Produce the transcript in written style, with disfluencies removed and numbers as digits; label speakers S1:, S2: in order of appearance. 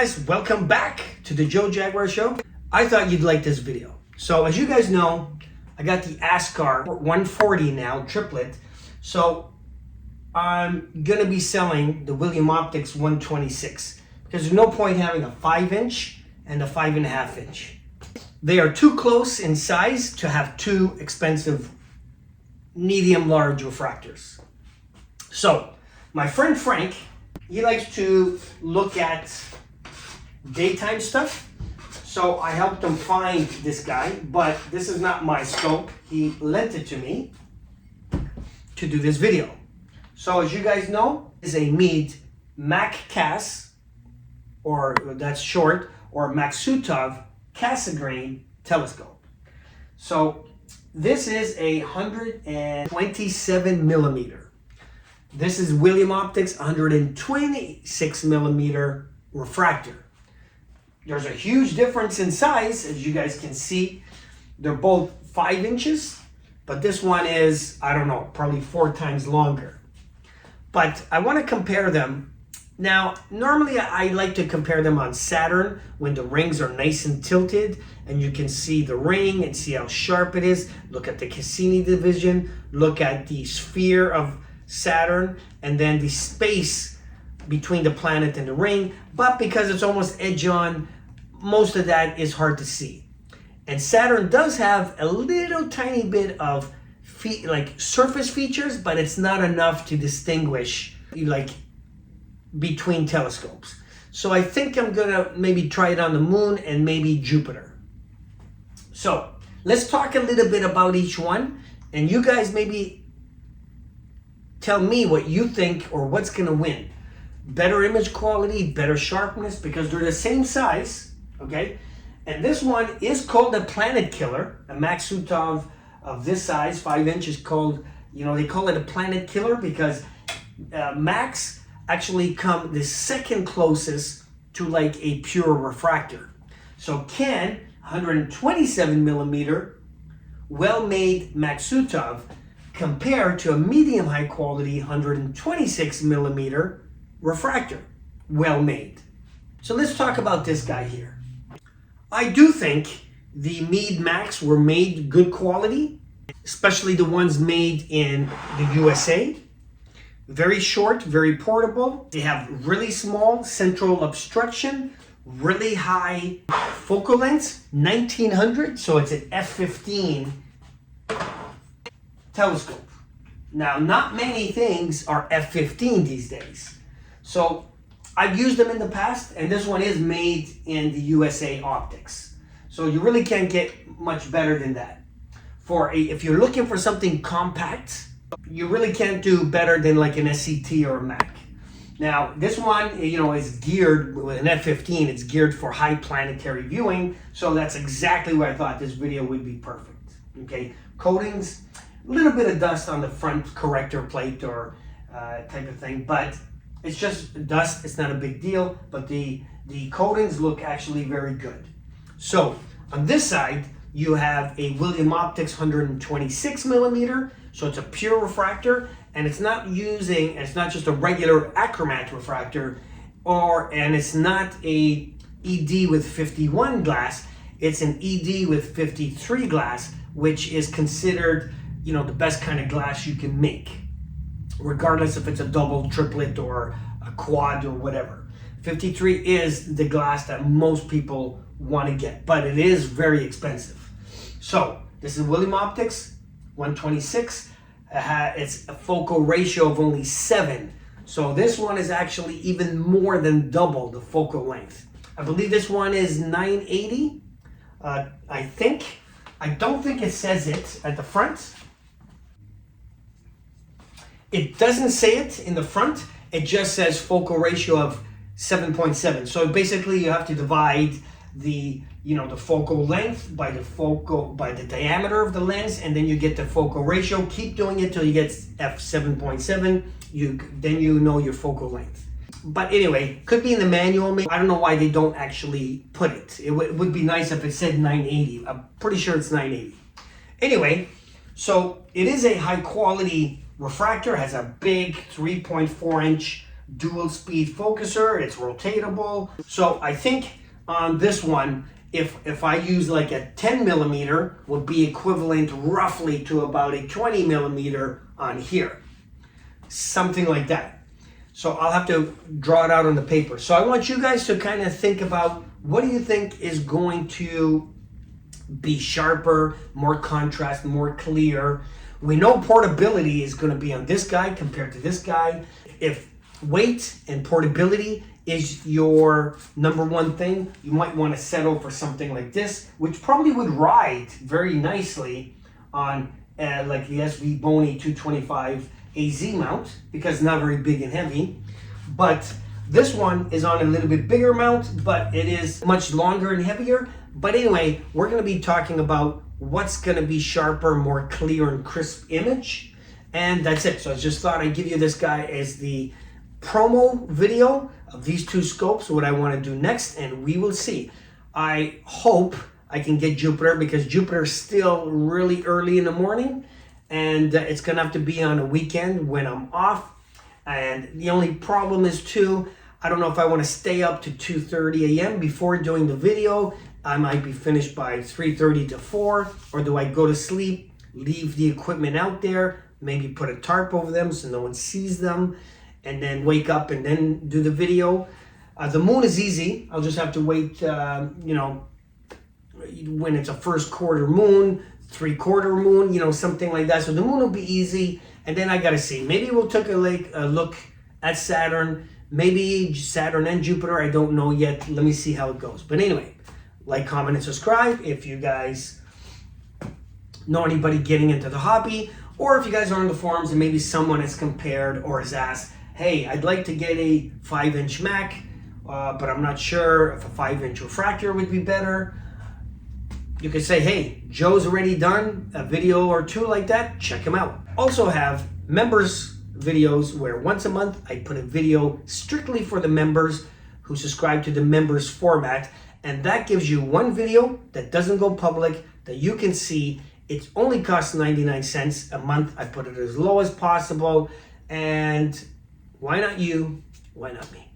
S1: guys, welcome back to the Joe Jaguar Show. I thought you'd like this video. So as you guys know, I got the ASCAR 140 now, triplet. So I'm gonna be selling the William Optics 126 because there's no point having a 5-inch and a 5.5 inch. They are too close in size to have two expensive medium large refractors. So my friend Frank, he likes to look at daytime stuff. So I helped him find this guy, but this is not my scope. He lent it to me to do this video. So as you guys know, is a Meade Mak-Cass, or that's short, or Maksutov Cassegrain telescope. So this is a 127 millimeter. This is William Optics 126 millimeter refractor. There's a huge difference in size, as you guys can see. They're both 5 inches, but this one is, I don't know, probably 4 times longer. But I want to compare them. Now, normally I like to compare them on Saturn when the rings are nice and tilted and you can see the ring and see how sharp it is. Look at the Cassini division, look at the sphere of Saturn, and then the space between the planet and the ring. But because it's almost edge on, most of that is hard to see. And Saturn does have a little tiny bit of surface features, but it's not enough to distinguish between telescopes. So I think I'm gonna maybe try it on the moon and maybe Jupiter. So let's talk a little bit about each one, and you guys maybe tell me what you think or what's gonna win. Better image quality, better sharpness, because they're the same size, okay? And this one is called a planet killer. A Maksutov of this size, 5 inches, called, they call it a planet killer because Max actually come the second closest to like a pure refractor. So can 127 millimeter well-made Maksutov compare to a medium high quality 126 millimeter refractor, well-made? So let's talk about this guy here. I do think the Meade Max were made good quality, especially the ones made in the USA. Very short, very portable. They have really small central obstruction, really high focal length, 1900, so it's an f/15 telescope. Now, not many things are f/15 these days. So I've used them in the past, and this one is made in the USA optics. So you really can't get much better than that. If you're looking for something compact, you really can't do better than like an SCT or a Mac. Now, this one, is geared with an f/15. It's geared for high planetary viewing. So that's exactly where I thought this video would be perfect. Okay, coatings, a little bit of dust on the front corrector plate or type of thing, but it's just dust. It's not a big deal, but the coatings look actually very good. So on this side, you have a William Optics 126 millimeter. So it's a pure refractor, and it's not just a regular achromat refractor, and it's not a ED with 51 glass. It's an ED with 53 glass, which is considered, the best kind of glass you can make, regardless if it's a double, triplet, or a quad or whatever. 53 is the glass that most people want to get, but it is very expensive. So this is William Optics 126. It's a focal ratio of only 7. So this one is actually even more than double the focal length. I believe this one is 980. I think. I don't think it says it at the front. It doesn't say it in the front. It just says focal ratio of 7.7. So basically you have to divide the focal length by the diameter of the lens, and then you get the focal ratio. Keep doing it till you get f7.7. Then you know your focal length. But anyway, could be in the manual. I don't know why they don't actually put it. It would be nice if it said 980. I'm pretty sure it's 980. Anyway, so it is a high quality refractor. Has a big 3.4 inch dual speed focuser. It's rotatable. So I think on this one, if I use like a 10 millimeter, would be equivalent roughly to about a 20 millimeter on here. Something like that. So I'll have to draw it out on the paper. So I want you guys to kind of think about, what do you think is going to be sharper, more contrast, more clear? We know portability is going to be on this guy compared to this guy. If weight and portability is your number one thing, you might want to settle for something like this, which probably would ride very nicely on like the SV Boney 225 AZ mount, because it's not very big and heavy. But this one is on a little bit bigger mount, but it is much longer and heavier. But anyway, we're going to be talking about what's going to be sharper, more clear and crisp image. And that's it. So I just thought I'd give you this guy as the promo video of these two scopes, what I want to do next, and we will see. I hope I can get Jupiter, because Jupiter is still really early in the morning, and it's going to have to be on a weekend when I'm off. And the only problem is too, I don't know if I want to stay up to 2:30 a.m. before doing the video. I might be finished by 3:30 to 4, or do I go to sleep, leave the equipment out there, maybe put a tarp over them so no one sees them, and then wake up and then do the video. The moon is easy. I'll just have to wait, you know, when it's a first quarter moon, 3/4 moon, you know, something like that. So the moon will be easy. And then I got to see. Maybe we'll take a look at Saturn. Maybe Saturn and Jupiter. I don't know yet. Let me see how it goes. But anyway, like, comment, and subscribe if you guys know anybody getting into the hobby, or if you guys are on the forums and maybe someone has compared or has asked, hey, I'd like to get a 5-inch Mac, but I'm not sure if a 5-inch refractor would be better. You could say, hey, Joe's already done a video or two like that. Check him out. Also have members videos where once a month I put a video strictly for the members who subscribe to the members format. And that gives you one video that doesn't go public, that you can see. It only costs 99 cents a month. I put it as low as possible. And why not you? Why not me?